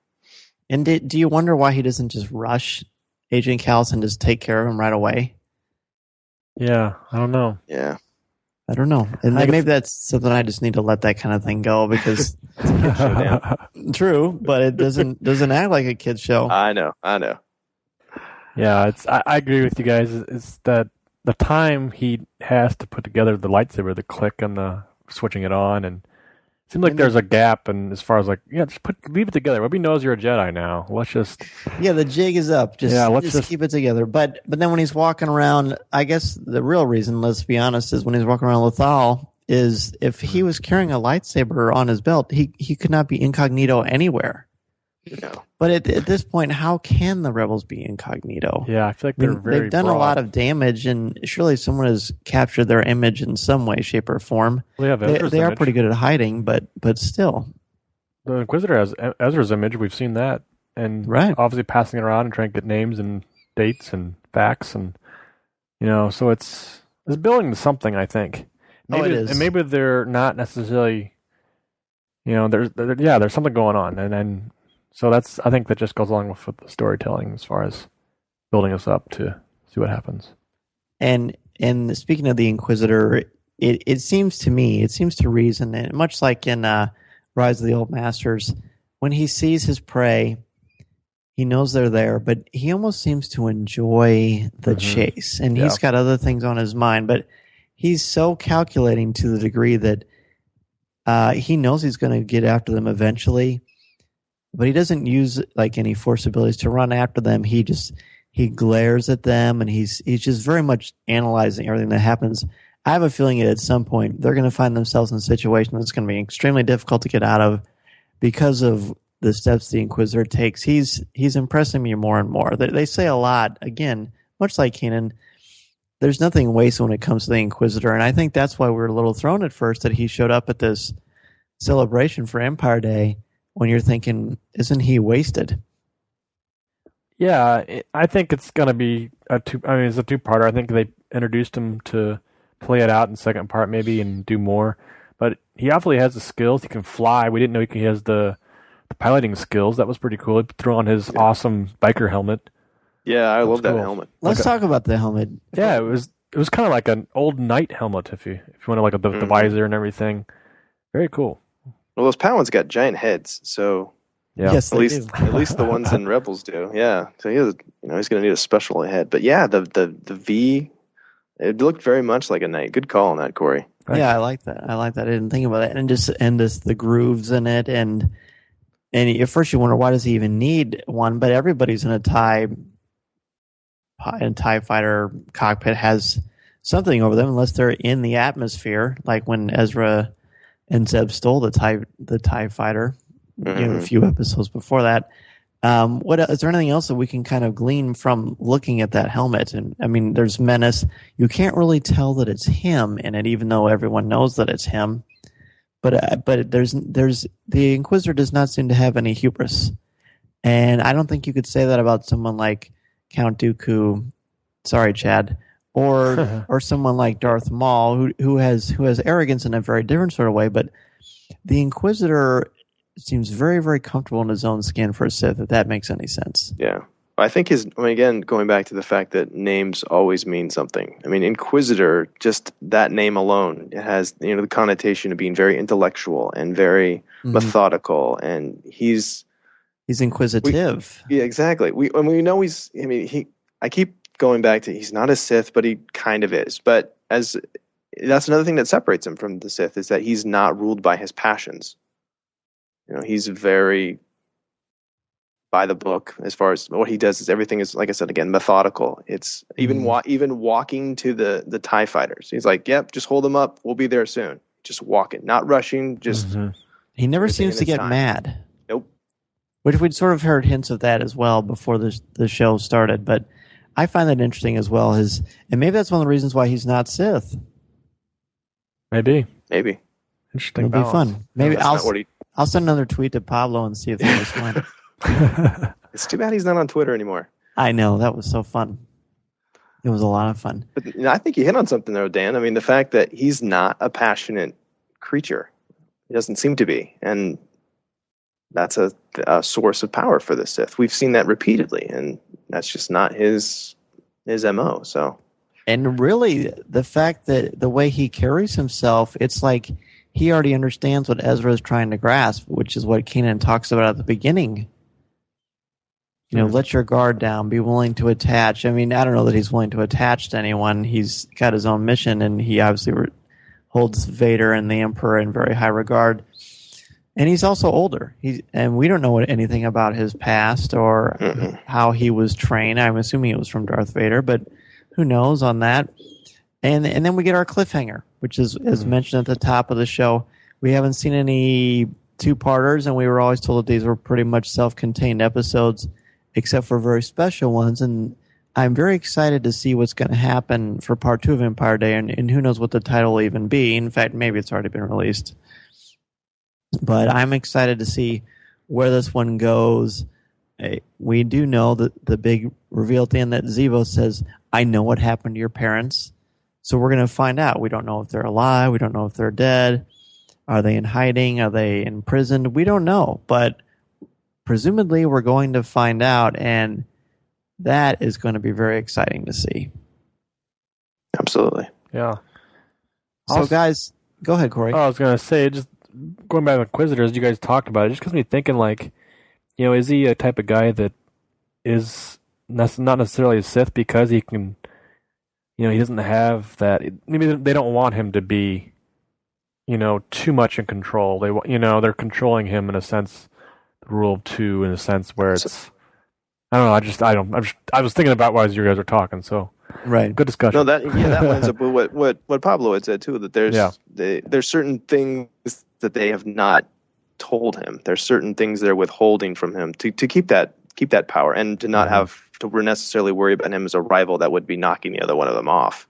And do you wonder why he doesn't just rush Agent Callus and just take care of him right away? Yeah, I don't know. Yeah. I don't know. And maybe that's something I just need to let that kind of thing go because true, but it doesn't act like a kid's show. I know. Yeah, I agree with you guys. It's that the time he has to put together the lightsaber, the click and the switching it on, and it seems like there's a gap. And as far as just leave it together. Everybody knows you're a Jedi now. Let's just the jig is up. Just keep it together. But then when he's walking around, I guess the real reason, let's be honest, is when he's walking around Lothal, is if he was carrying a lightsaber on his belt, he could not be incognito anywhere. No. But at this point, how can the rebels be incognito? Yeah, I feel like they've done a lot of damage, and surely someone has captured their image in some way, shape, or form. Well, they are pretty good at hiding, but still. The Inquisitor has Ezra's image. We've seen that, and obviously passing it around and trying to get names and dates and facts, and so it's building to something. I think. Maybe, it is. And maybe they're not necessarily. There's something going on, and so I think that just goes along with the storytelling as far as building us up to see what happens. And speaking of the Inquisitor, it seems to reason, and much like in Rise of the Old Masters, when he sees his prey, he knows they're there, but he almost seems to enjoy the chase. And he's got other things on his mind, but he's so calculating to the degree that he knows he's going to get after them eventually. But he doesn't use any force abilities to run after them. He glares at them, and he's just very much analyzing everything that happens. I have a feeling that at some point they're going to find themselves in a situation that's going to be extremely difficult to get out of because of the steps the Inquisitor takes. He's impressing me more and more. They say a lot, again, much like Kenan, there's nothing wasted when it comes to the Inquisitor, and I think that's why we were a little thrown at first that he showed up at this celebration for Empire Day when you're thinking, isn't he wasted? Yeah, I think it's going to be it's a two-parter. I think they introduced him to play it out in the second part maybe and do more. But he obviously has the skills. He can fly. We didn't know he has the piloting skills. That was pretty cool. He threw on his awesome biker helmet. Yeah, I love that helmet. Let's talk about the helmet. Yeah, it was kind of like an old knight helmet if you want to the visor and everything. Very cool. Well, those Padawans got giant heads, so yes, at least the ones in Rebels do. Yeah, so he's going to need a special head. But yeah, the V, it looked very much like a knight. Good call on that, Corey. Right. Yeah, I like that. I didn't think about that, and just the grooves in it, and at first you wonder why does he even need one? But everybody's in a TIE fighter cockpit has something over them, unless they're in the atmosphere, like when Ezra and Zeb stole the TIE fighter a few episodes before that. Is there anything else that we can kind of glean from looking at that helmet? And I mean, there's menace. You can't really tell that it's him in it, even though everyone knows that it's him. But there's the Inquisitor does not seem to have any hubris, and I don't think you could say that about someone like Count Dooku. Sorry, Chad. Or someone like Darth Maul, who has arrogance in a very different sort of way, but the Inquisitor seems very, very comfortable in his own skin for a Sith, if that makes any sense. Yeah. I think again, going back to the fact that names always mean something. I mean, Inquisitor, just that name alone, it has the connotation of being very intellectual and very methodical, and he's inquisitive. Yeah, exactly. We know I keep going back to he's not a Sith, but he kind of is. But that's another thing that separates him from the Sith is that he's not ruled by his passions. He's very by the book as far as what he does. Is everything is, like I said again, methodical. It's even walking to the TIE fighters. He's like, "Yep, just hold them up. We'll be there soon." Just walking, not rushing. Just he never seems to get mad. Nope. Which we'd sort of heard hints of that as well before the show started, but I find that interesting as well. And maybe that's one of the reasons why he's not Sith. Maybe. It'll Interesting. be fun. Maybe I'll send another tweet to Pablo and see if they respond. It's too bad he's not on Twitter anymore. I know, that was so fun. It was a lot of fun. But I think you hit on something there, Dan. I mean, the fact that he's not a passionate creature. He doesn't seem to be. And that's a source of power for the Sith. We've seen that repeatedly, and that's just not his MO. So And really, the fact that the way he carries himself, it's like he already understands what Ezra is trying to grasp, which is what Kanan talks about at the beginning. You know, let your guard down, be willing to attach. I mean, I don't know that he's willing to attach to anyone. He's got his own mission, and he obviously holds Vader and the Emperor in very high regard. And he's also older. And we don't know anything about his past or how he was trained. I'm assuming it was from Darth Vader, but who knows on that. And then we get our cliffhanger, which is, as mentioned at the top of the show, we haven't seen any two-parters, and we were always told that these were pretty much self-contained episodes, except for very special ones. And I'm very excited to see what's going to happen for part 2 of Empire Day, and who knows what the title will even be. In fact, maybe it's already been released. But I'm excited to see where this one goes. We do know that the big reveal at the end that Zevo says, I know what happened to your parents. So we're going to find out. We don't know if they're alive. We don't know if they're dead. Are they in hiding? Are they imprisoned? We don't know. But presumably we're going to find out, and that is going to be very exciting to see. Absolutely. Yeah. So, guys, go ahead, Corey. I was going to say, just going back to Inquisitors, you guys talked about it, just gets me thinking, like, you know, is he a type of guy that is not necessarily a Sith because he can, you know, he doesn't have that, maybe they don't want him to be, you know, too much in control. They're controlling him in a sense, the rule of two, in a sense where it's, I don't know, I was thinking about while you guys were talking, so. Right. Good discussion. No, that lines up with what Pablo had said too. That there's certain things that they have not told him. There's certain things they're withholding from him to keep that power and to not have to necessarily worry about him as a rival that would be knocking the other one of them off.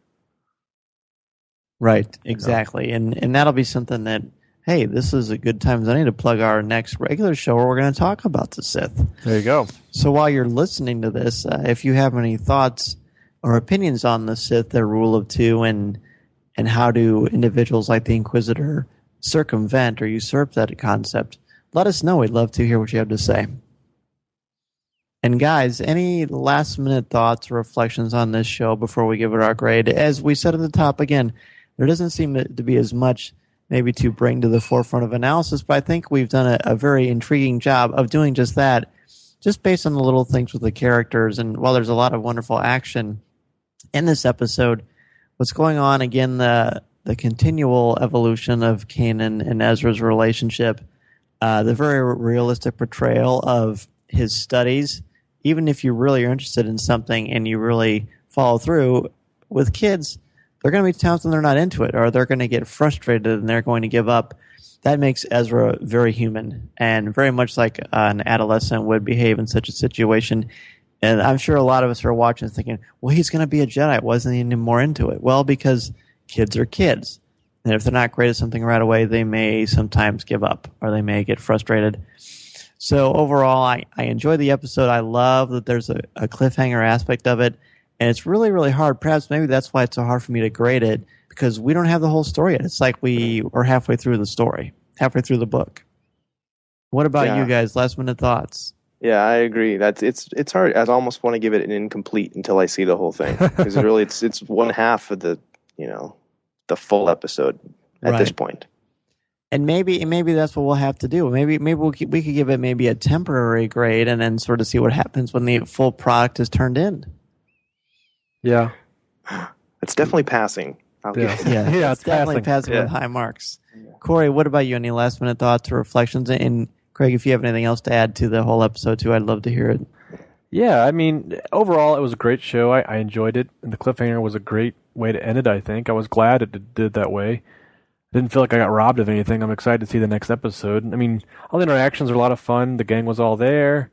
Right. Exactly. And that'll be something that, hey, this is a good time as any to plug our next regular show where we're going to talk about the Sith. There you go. So while you're listening to this, if you have any thoughts or opinions on the Sith, their rule of two, and how do individuals like the Inquisitor circumvent or usurp that concept, let us know. We'd love to hear what you have to say. And guys, any last-minute thoughts or reflections on this show before we give it our grade? As we said at the top, again, there doesn't seem to be as much maybe to bring to the forefront of analysis, but I think we've done a very intriguing job of doing just that, just based on the little things with the characters. And while there's a lot of wonderful action in this episode, what's going on, again, the continual evolution of Kanan and Ezra's relationship, the very realistic portrayal of his studies. Even if you really are interested in something and you really follow through, with kids, there are going to be times when they're not into it, or they're going to get frustrated and they're going to give up. That makes Ezra very human and very much like an adolescent would behave in such a situation. And I'm sure a lot of us are watching thinking, well, he's going to be a Jedi. Wasn't he any more into it? Well, because kids are kids. And if they're not great at something right away, they may sometimes give up or they may get frustrated. So overall, I enjoy the episode. I love that there's a cliffhanger aspect of it. And it's really, really hard. Perhaps maybe that's why it's so hard for me to grade it, because we don't have the whole story yet. It's like we are halfway through the story, halfway through the book. What about you guys? Last minute thoughts? Yeah, I agree. It's hard. I almost want to give it an incomplete until I see the whole thing, because really it's one half of the full episode at this point. And maybe that's what we'll have to do. Maybe we could give it maybe a temporary grade and then sort of see what happens when the full product is turned in. Yeah, it's definitely passing. It's definitely passing with high marks. Yeah. Corey, what about you? Any last minute thoughts or reflections? And Craig, if you have anything else to add to the whole episode too, I'd love to hear it. Yeah, I mean, overall, it was a great show. I enjoyed it, and the cliffhanger was a great way to end it, I think. I was glad it did that way. I didn't feel like I got robbed of anything. I'm excited to see the next episode. I mean, all the interactions were a lot of fun. The gang was all there.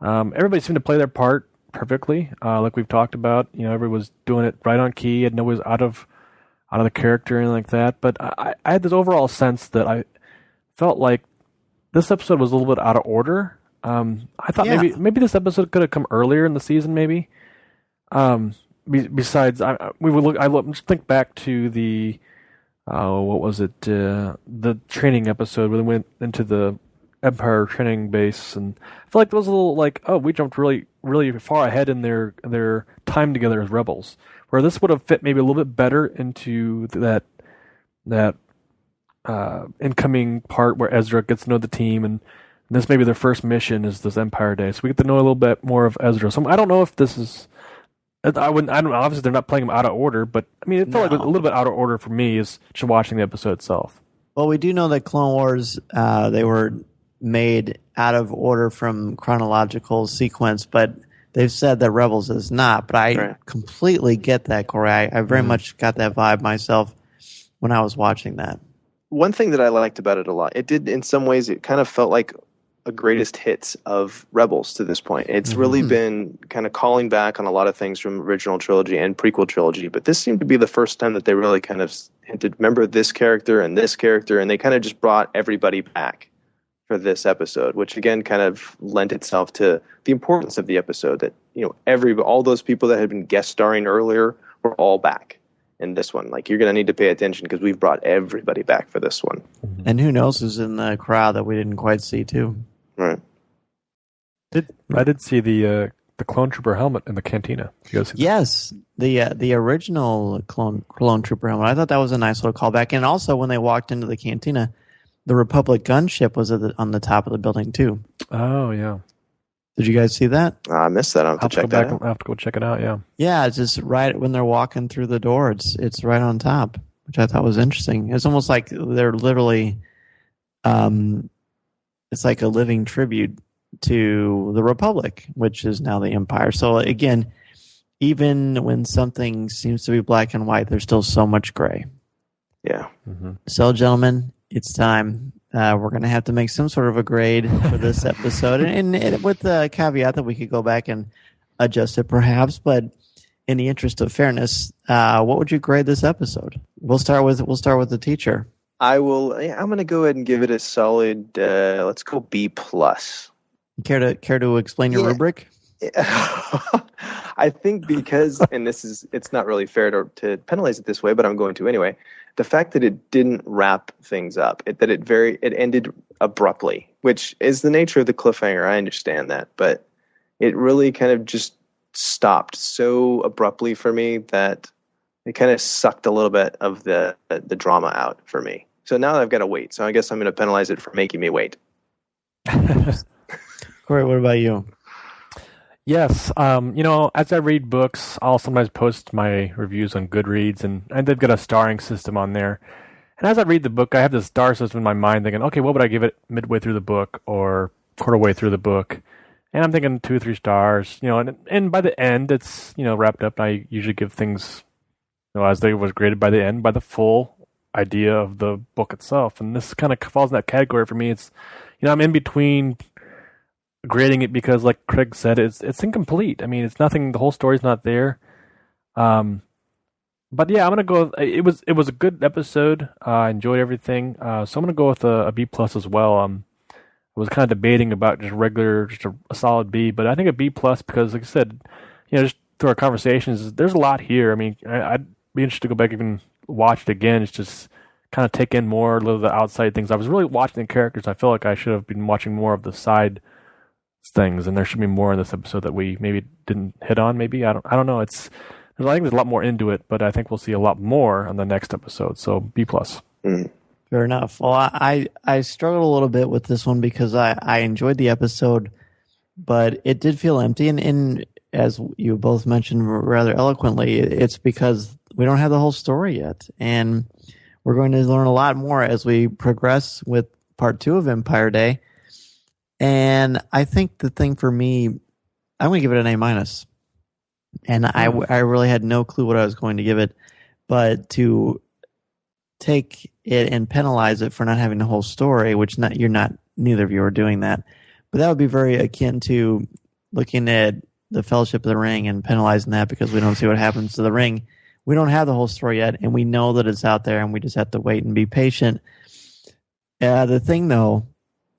Everybody seemed to play their part perfectly, like we've talked about. You know, everybody was doing it right on key, and nobody was out of the character or anything like that. But I had this overall sense that I felt like this episode was a little bit out of order. I thought maybe this episode could have come earlier in the season, maybe. Besides, I just think back to the what was it? The training episode where they went into the Empire training base, and I feel like those little like, oh, we jumped really, really far ahead in their time together as rebels. Where this would have fit maybe a little bit better into that incoming part where Ezra gets to know the team, and this maybe their first mission is this Empire Day, so we get to know a little bit more of Ezra. So I don't know if this is. I don't. Obviously, they're not playing him out of order, but I mean, it felt like a little bit out of order for me is just watching the episode itself. Well, we do know that Clone Wars they were made out of order from chronological sequence, but they've said that Rebels is not. But I completely get that, Corey. I very much got that vibe myself when I was watching that. One thing that I liked about it a lot, it did in some ways, it kind of felt like a greatest hits of Rebels to this point. It's really been kind of calling back on a lot of things from original trilogy and prequel trilogy, but this seemed to be the first time that they really kind of hinted, remember this character, and they kind of just brought everybody back for this episode, which again kind of lent itself to the importance of the episode, that, you know, all those people that had been guest starring earlier were all back in this one. Like, you're going to need to pay attention because we've brought everybody back for this one. And who knows who's in the crowd that we didn't quite see too. Right. I did see the clone trooper helmet in the cantina. You guys see that? Yes, the original clone trooper helmet. I thought that was a nice little callback. And also, when they walked into the cantina, the Republic gunship was on the top of the building too. Oh yeah. Did you guys see that? I missed that. I'll have to check that out. I have to go check it out. Yeah. Yeah, it's just right when they're walking through the door. It's right on top, which I thought was interesting. It's almost like they're literally, it's like a living tribute to the Republic, which is now the Empire. So again, even when something seems to be black and white, there's still so much gray. Yeah. So, gentlemen, it's time. We're going to have to make some sort of a grade for this episode, and with the caveat that we could go back and adjust it perhaps. But in the interest of fairness, what would you grade this episode? We'll start with the teacher. I'm going to go ahead and give it a solid. Let's go B+. Care to explain your rubric? I think because, and it's not really fair to penalize it this way, but I'm going to anyway. The fact that it didn't wrap things up, it ended abruptly, which is the nature of the cliffhanger. I understand that, but it really kind of just stopped so abruptly for me that it kind of sucked a little bit of the drama out for me. So now I've got to wait. So I guess I'm going to penalize it for making me wait. Corey, what about you? Yes, as I read books, I'll sometimes post my reviews on Goodreads, and they've got a starring system on there. And as I read the book, I have this star system in my mind thinking, okay, what would I give it midway through the book or quarter way through the book? And I'm thinking 2 or 3 stars, and by the end, it's, wrapped up. I usually give things, as they was graded by the end, by the full idea of the book itself. And this kind of falls in that category for me. It's, I'm in between grading it because, like Craig said, it's incomplete. I mean, it's nothing. The whole story's not there. But yeah, I'm gonna go. It was a good episode. I enjoyed everything. So I'm gonna go with a B+ as well. I was kind of debating about just a solid B, but I think a B+ because, like I said, just through our conversations, there's a lot here. I mean, I'd be interested to go back and even watch it again. It's just kind of take in more of the outside things. I was really watching the characters. I feel like I should have been watching more of the side things, and there should be more in this episode that we maybe didn't hit on. Maybe I don't know. I think there's a lot more into it, but I think we'll see a lot more on the next episode. So B+. Fair enough. Well, I struggled a little bit with this one because I enjoyed the episode, but it did feel empty. And as you both mentioned rather eloquently, it's because we don't have the whole story yet, and we're going to learn a lot more as we progress with part 2 of Empire Day. And I think the thing for me, I'm going to give it an A-. And I really had no clue what I was going to give it. But to take it and penalize it for not having the whole story, which neither of you are doing that. But that would be very akin to looking at the Fellowship of the Ring and penalizing that because we don't see what happens to the ring. We don't have the whole story yet, and we know that it's out there, and we just have to wait and be patient. The thing, though,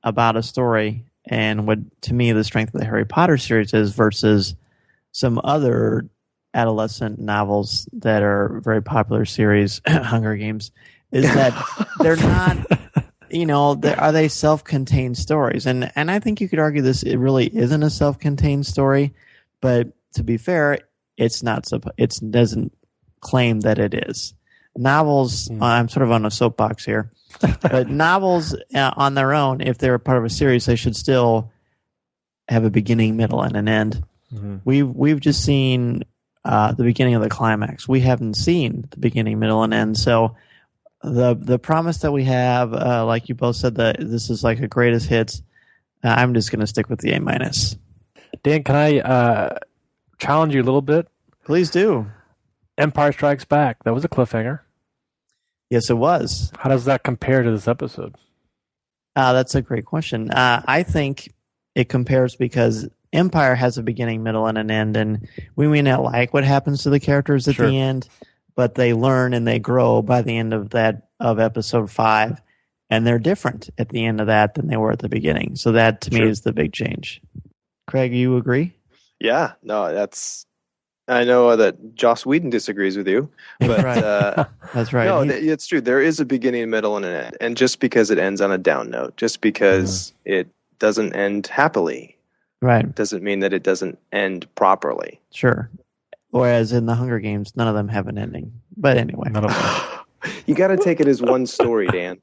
about a story and what, to me, the strength of the Harry Potter series is versus some other adolescent novels that are very popular series, Hunger Games, is that they're not are they self-contained stories? And I think you could argue it really isn't a self-contained story, but to be fair, it's not. It doesn't claim that it is. Novels, I'm sort of on a soapbox here, but novels on their own, if they're part of a series, they should still have a beginning, middle, and an end. Mm-hmm. We've just seen the beginning of the climax. We haven't seen the beginning, middle, and end. So the promise that we have, like you both said, that this is like a greatest hits. I'm just going to stick with the A-. Dan, can I challenge you a little bit? Please do. Empire Strikes Back. That was a cliffhanger. Yes, it was. How does that compare to this episode? That's a great question. I think it compares because Empire has a beginning, middle, and an end, and we may not like what happens to the characters at the end, but they learn and they grow by the end of episode 5, and they're different at the end of that than they were at the beginning. So that, to me, is the big change. Craig, you agree? Yeah, no, I know that Joss Whedon disagrees with you, but that's right. No, it's true. There is a beginning, middle, and an end. And just because it ends on a down note, just because it doesn't end happily, doesn't mean that it doesn't end properly. Sure. Whereas in the Hunger Games, none of them have an ending. But anyway. None of them. You got to take it as one story, Dan.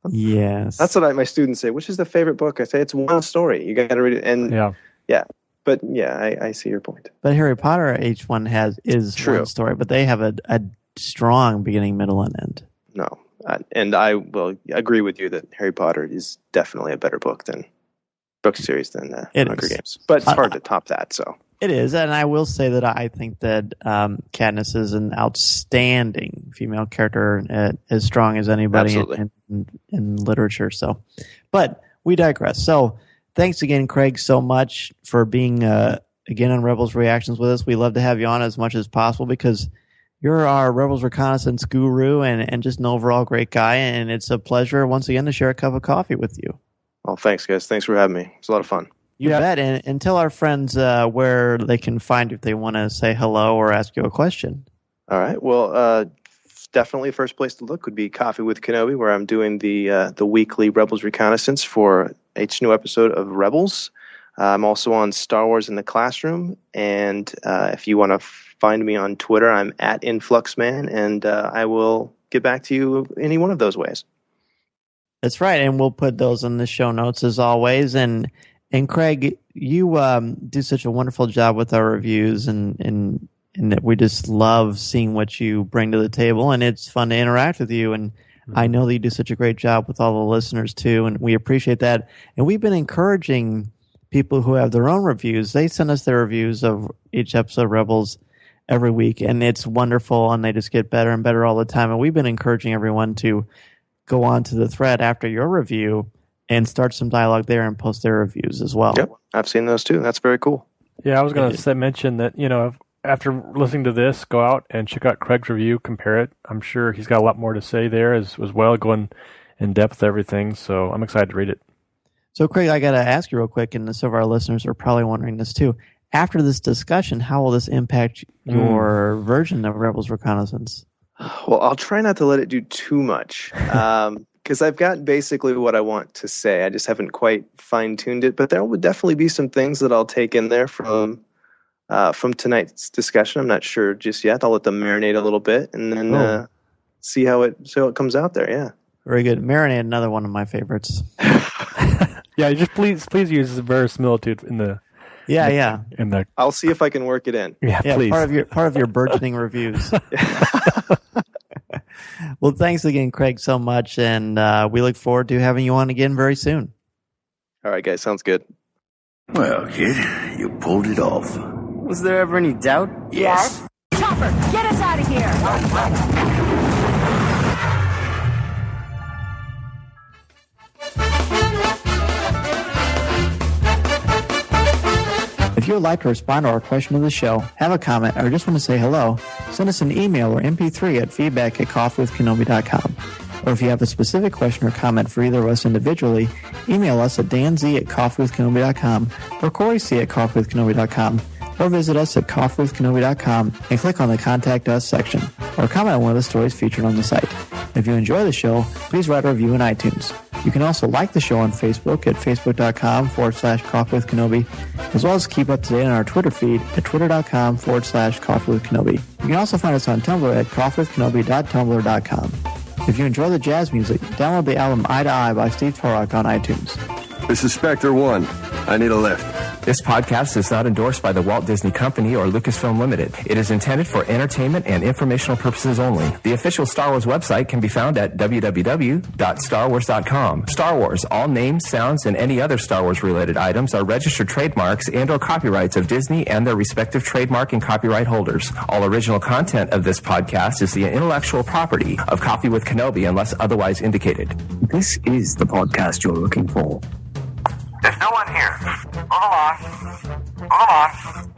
Yes. That's what my students say. Which is the favorite book? I say it's one story. You got to read it. And yeah. But yeah, I see your point. But Harry Potter, each one is true. One story, but they have a strong beginning, middle, and end. No, and I will agree with you that Harry Potter is definitely a better book series than Hunger Games. But it's hard to top that. So it is, and I will say that I think that Katniss is an outstanding female character, as strong as anybody in literature. So, but we digress. So. Thanks again, Craig, so much for being again on Rebels Reactions with us. We love to have you on as much as possible because you're our Rebels Reconnaissance guru and just an overall great guy. And it's a pleasure once again to share a cup of coffee with you. Well, thanks, guys. Thanks for having me. It's a lot of fun. You bet. And tell our friends where they can find you if they want to say hello or ask you a question. All right. Well, definitely first place to look would be Coffee with Kenobi, where I'm doing the weekly Rebels Reconnaissance for each new episode of Rebels. I'm also on Star Wars in the Classroom, and if you want to find me on Twitter, I'm at InfluxMan, and I will get back to you any one of those ways. That's right, and we'll put those in the show notes as always. And Craig, you do such a wonderful job with our reviews, and that we just love seeing what you bring to the table, and it's fun to interact with you. And I know that you do such a great job with all the listeners too, and we appreciate that. And we've been encouraging people who have their own reviews. They send us their reviews of each episode of Rebels every week, and it's wonderful, and they just get better and better all the time. And we've been encouraging everyone to go on to the thread after your review and start some dialogue there and post their reviews as well. Yep, I've seen those too. That's very cool. Yeah, I was going to mention that, after listening to this, go out and check out Craig's review, compare it. I'm sure he's got a lot more to say there as well, going in depth with everything. So I'm excited to read it. So, Craig, I got to ask you real quick, and some of our listeners are probably wondering this too. After this discussion, how will this impact your version of Rebels Reconnaissance? Well, I'll try not to let it do too much, because I've got basically what I want to say. I just haven't quite fine-tuned it, but there would definitely be some things that I'll take in there from tonight's discussion. I'm not sure just yet. I'll let them marinate a little bit and then see how it comes out there. Yeah. Very good. Marinate, another one of my favorites. Yeah, just please use the verisimilitude in the. Yeah. In the. I'll see if I can work it in. Yeah, please. Part of your burgeoning reviews. Well, thanks again, Craig, so much, and we look forward to having you on again very soon. All right, guys, sounds good. Well, kid, you pulled it off. Was there ever any doubt? Yes. Chopper, get us out of here! If you would like to respond to our question of the show, have a comment, or just want to say hello, send us an email or MP3 at feedback@coffeewithkenobi.com. Or if you have a specific question or comment for either of us individually, email us at danz@coffeewithkenobi.com or coryc@coffeewithkenobi.com, or visit us at coffeewithkenobi.com and click on the Contact Us section, or comment on one of the stories featured on the site. If you enjoy the show, please write a review in iTunes. You can also like the show on Facebook at facebook.com/Coffee With Kenobi, as well as keep up to date on our Twitter feed at twitter.com/Coffee With Kenobi. You can also find us on Tumblr at coffeewithkenobi.tumblr.com. If you enjoy the jazz music, download the album Eye to Eye by Steve Torok on iTunes. This is Spectre 1. I need a lift. This podcast is not endorsed by the Walt Disney Company or Lucasfilm Limited. It is intended for entertainment and informational purposes only. The official Star Wars website can be found at www.starwars.com. Star Wars, all names, sounds, and any other Star Wars-related items are registered trademarks and/or copyrights of Disney and their respective trademark and copyright holders. All original content of this podcast is the intellectual property of Coffee With Kenobi unless otherwise indicated. This is the podcast you're looking for. There's no one here. Move along. Move along.